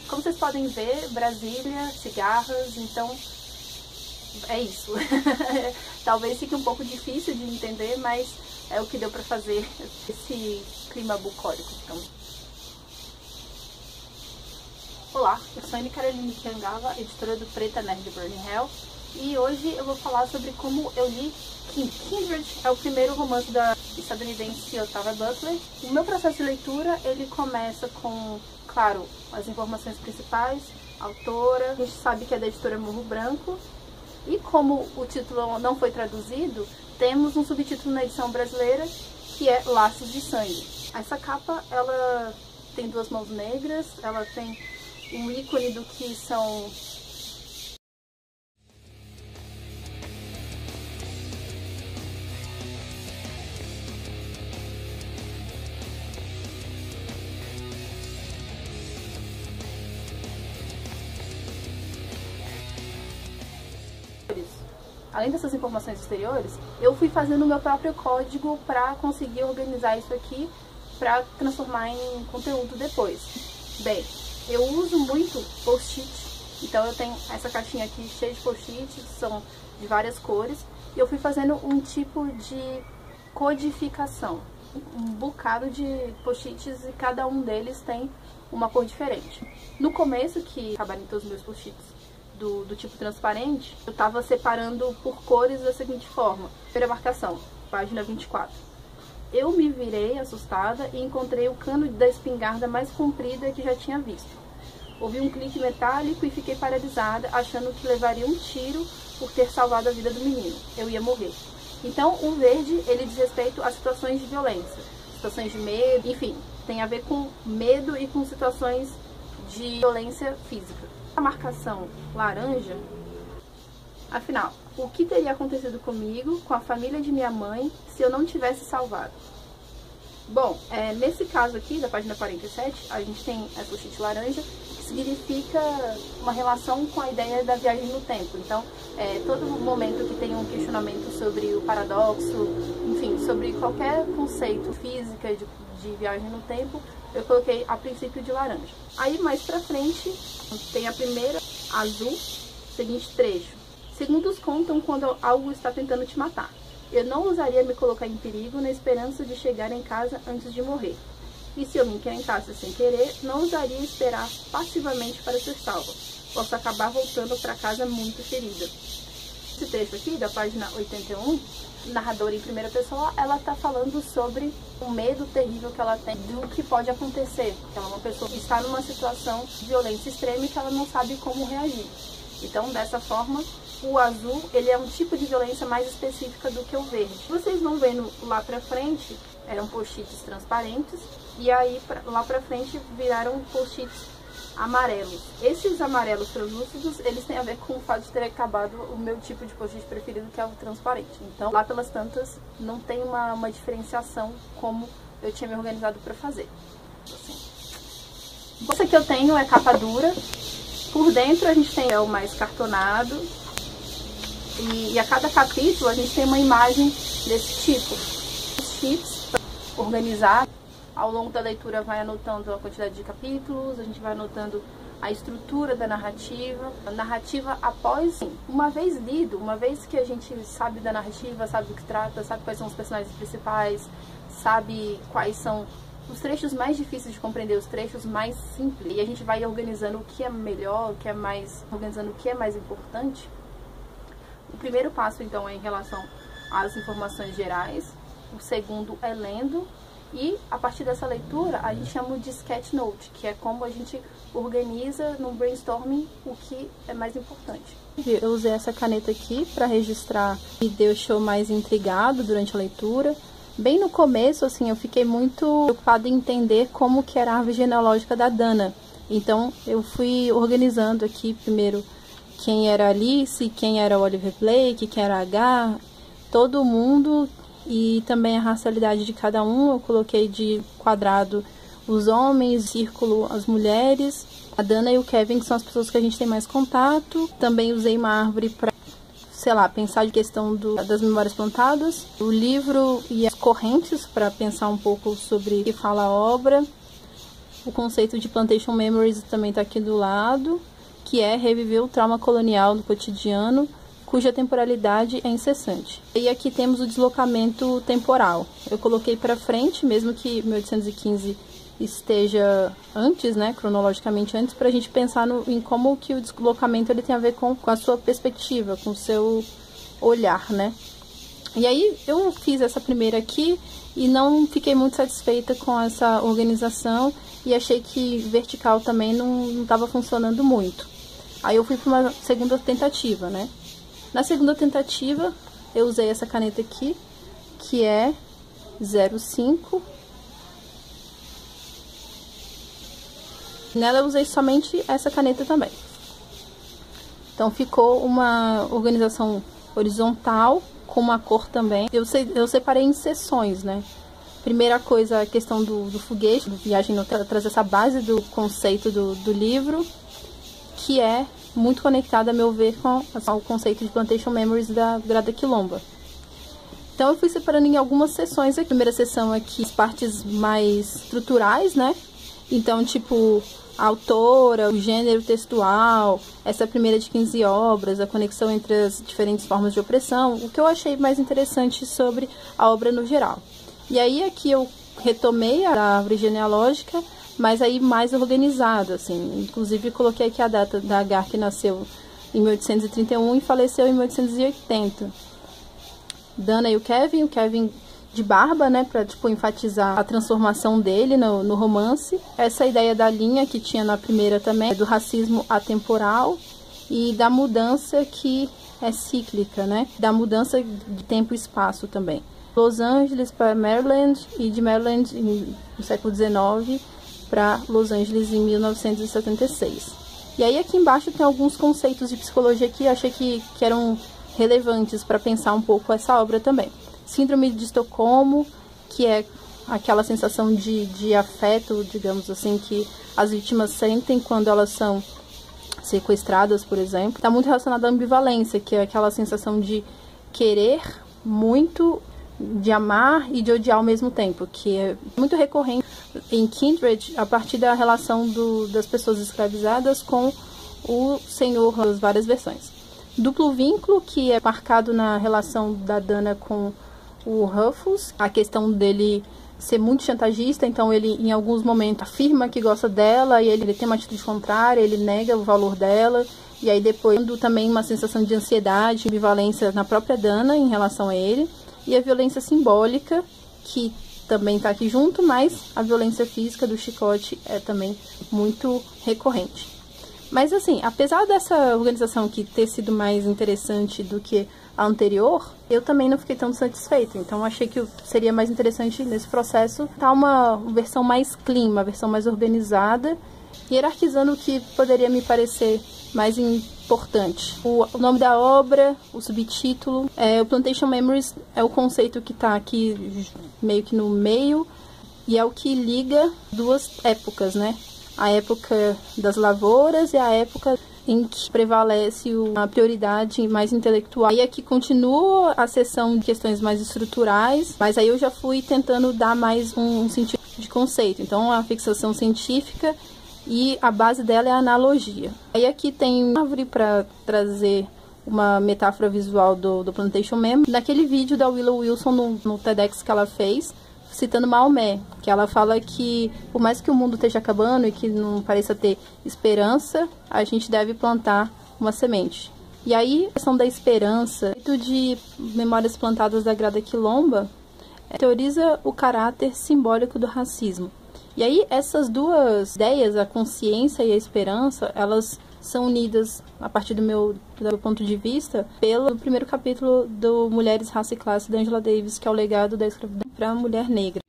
Como vocês podem ver, Brasília, cigarras, então é isso. Talvez fique um pouco difícil de entender, mas é o que deu pra fazer esse clima bucólico. Então. Olá, eu sou Anne Caroline Kiangava, editora do Preta Nerd Burning Hell, e hoje eu vou falar sobre como eu li Kindred. É o primeiro romance da estadunidense Octavia Butler. O meu processo de leitura, ele começa com, claro, as informações principais, autora, a gente sabe que é da editora Morro Branco, e como o título não foi traduzido, temos um subtítulo na edição brasileira, que é Laços de Sangue. Essa capa, ela tem duas mãos negras, ela tem um ícone do que são além dessas informações exteriores, eu fui fazendo o meu próprio código para conseguir organizar isso aqui para transformar em conteúdo depois. Bem, eu uso muito post-it, então eu tenho essa caixinha aqui cheia de post-its, são de várias cores, e eu fui fazendo um tipo de codificação, um bocado de post-its e cada um deles tem uma cor diferente. No começo, que acabaram todos os meus post-its do tipo transparente, eu estava separando por cores da seguinte forma. Primeira marcação, página 24. Eu me virei assustada e encontrei o cano da espingarda mais comprida que já tinha visto. Ouvi um clique metálico e fiquei paralisada, achando que levaria um tiro por ter salvado a vida do menino. Eu ia morrer. Então, o verde, ele diz respeito a situações de violência, situações de medo, enfim, tem a ver com medo e com situações de violência física. A marcação laranja, afinal, o que teria acontecido comigo, com a família de minha mãe, se eu não tivesse salvado? Bom, nesse caso aqui, da página 47, a gente tem a post-it laranja, que significa uma relação com a ideia da viagem no tempo. Então, todo momento que tem um questionamento sobre o paradoxo, enfim, sobre qualquer conceito física de viagem no tempo, eu coloquei a princípio de laranja. Aí, mais pra frente, tem a primeira, azul, seguinte trecho. Segundos contam quando algo está tentando te matar. Eu não ousaria me colocar em perigo na esperança de chegar em casa antes de morrer. E se eu me encrencasse sem querer, não ousaria esperar passivamente para ser salva. Posso acabar voltando para casa muito ferida. Esse trecho aqui, da página 81, narradora em primeira pessoa, ela está falando sobre o medo terrível que ela tem do que pode acontecer. Ela é uma pessoa que está numa situação de violência extrema e que ela não sabe como reagir. Então, dessa forma, o azul, ele é um tipo de violência mais específica do que o verde. Vocês vão vendo lá pra frente, eram post-its transparentes, e aí lá pra frente viraram post-its amarelos. Esses amarelos translúcidos, eles têm a ver com o fato de ter acabado o meu tipo de post-it preferido, que é o transparente. Então, lá pelas tantas, não tem uma diferenciação como eu tinha me organizado pra fazer. Assim. Essa que eu tenho é capa dura. Por dentro a gente tem o mais cartonado. E a cada capítulo a gente tem uma imagem desse tipo. Os sheets organizados. Ao longo da leitura vai anotando a quantidade de capítulos, a gente vai anotando a estrutura da narrativa. A narrativa após, uma vez lido, uma vez que a gente sabe da narrativa, sabe do que trata, sabe quais são os personagens principais, sabe quais são os trechos mais difíceis de compreender, os trechos mais simples, e a gente vai organizando o que é melhor, o que é mais, organizando o que é mais importante. O primeiro passo, então, é em relação às informações gerais. O segundo é lendo. E, a partir dessa leitura, a gente chama de sketchnote, que é como a gente organiza no brainstorming o que é mais importante. Eu usei essa caneta aqui para registrar e me deixou mais intrigado durante a leitura. Bem no começo, assim, eu fiquei muito preocupada em entender como que era a árvore genealógica da Dana. Então, eu fui organizando aqui primeiro quem era Alice, quem era Oliver Blake, quem era H, todo mundo, e também a racialidade de cada um. Eu coloquei de quadrado os homens, círculo as mulheres, a Dana e o Kevin, que são as pessoas que a gente tem mais contato. Também usei uma árvore para, sei lá, pensar de questão das memórias plantadas, o livro e as correntes para pensar um pouco sobre o que fala a obra. O conceito de Plantation Memories também está aqui do lado, que é reviver o trauma colonial do cotidiano, cuja temporalidade é incessante. E aqui temos o deslocamento temporal. Eu coloquei para frente, mesmo que 1815 esteja antes, né, cronologicamente antes, para a gente pensar em como que o deslocamento ele tem a ver com a sua perspectiva, com o seu olhar, né. E aí eu fiz essa primeira aqui e não fiquei muito satisfeita com essa organização e achei que vertical também não estava funcionando muito. Aí eu fui para uma segunda tentativa, né. Na segunda tentativa eu usei essa caneta aqui, que é 05. Nela eu usei somente essa caneta também. Então ficou uma organização horizontal, com uma cor também. Eu separei em seções, né? Primeira coisa, a questão do foguete, do Viagem no Tempo, traz essa base do conceito do livro, que é muito conectada, a meu ver, com o conceito de Plantation Memories da Grada Quilomba. Então eu fui separando em algumas seções aqui. Primeira seção aqui, as partes mais estruturais, né? Então, tipo, a autora, o gênero textual, essa primeira de 15 obras, a conexão entre as diferentes formas de opressão, o que eu achei mais interessante sobre a obra no geral. E aí aqui eu retomei a árvore genealógica, mas aí mais organizada, assim. Inclusive coloquei aqui a data da Agar, que nasceu em 1831 e faleceu em 1880. Dana e o Kevin de barba, né, pra, tipo, enfatizar a transformação dele no romance. Essa ideia da linha que tinha na primeira também, do racismo atemporal e da mudança que é cíclica, né, da mudança de tempo e espaço também. Los Angeles para Maryland e de Maryland no século XIX para Los Angeles em 1976. E aí aqui embaixo tem alguns conceitos de psicologia que eu achei que eram relevantes para pensar um pouco essa obra também. Síndrome de Estocolmo, que é aquela sensação de afeto, digamos assim, que as vítimas sentem quando elas são sequestradas, por exemplo. Está muito relacionado à ambivalência, que é aquela sensação de querer muito, de amar e de odiar ao mesmo tempo, que é muito recorrente em Kindred a partir da relação das pessoas escravizadas com o senhor, nas várias versões. Duplo vínculo, que é marcado na relação da Dana com o Ruffles, a questão dele ser muito chantagista, então ele em alguns momentos afirma que gosta dela e ele tem uma atitude contrária, ele nega o valor dela, e aí depois também uma sensação de ansiedade, ambivalência na própria Dana em relação a ele, e a violência simbólica, que também está aqui junto, mas a violência física do chicote é também muito recorrente. Mas assim, apesar dessa organização aqui ter sido mais interessante do que a anterior, eu também não fiquei tão satisfeita. Então achei que seria mais interessante nesse processo estar uma versão mais clean, uma versão mais organizada, hierarquizando o que poderia me parecer mais importante. O nome da obra, o subtítulo, o Plantation Memories é o conceito que está aqui meio que no meio e é o que liga duas épocas, né? A época das lavouras e a época em que prevalece a prioridade mais intelectual. E aqui continua a seção de questões mais estruturais, mas aí eu já fui tentando dar mais um sentido de conceito. Então, a fixação científica e a base dela é a analogia. Aí aqui tem uma árvore para trazer uma metáfora visual do Plantation Memories. Naquele vídeo da Willow Wilson no TEDx que ela fez, citando Maomé, que ela fala que por mais que o mundo esteja acabando e que não pareça ter esperança, a gente deve plantar uma semente. E aí, a questão da esperança, de Memórias Plantadas da Grada Quilomba, teoriza o caráter simbólico do racismo. E aí, essas duas ideias, a consciência e a esperança, elas são unidas, a partir do meu ponto de vista, pelo primeiro capítulo do Mulheres, Raça e Classe, da Angela Davis, que é o legado da escravidão para a mulher negra.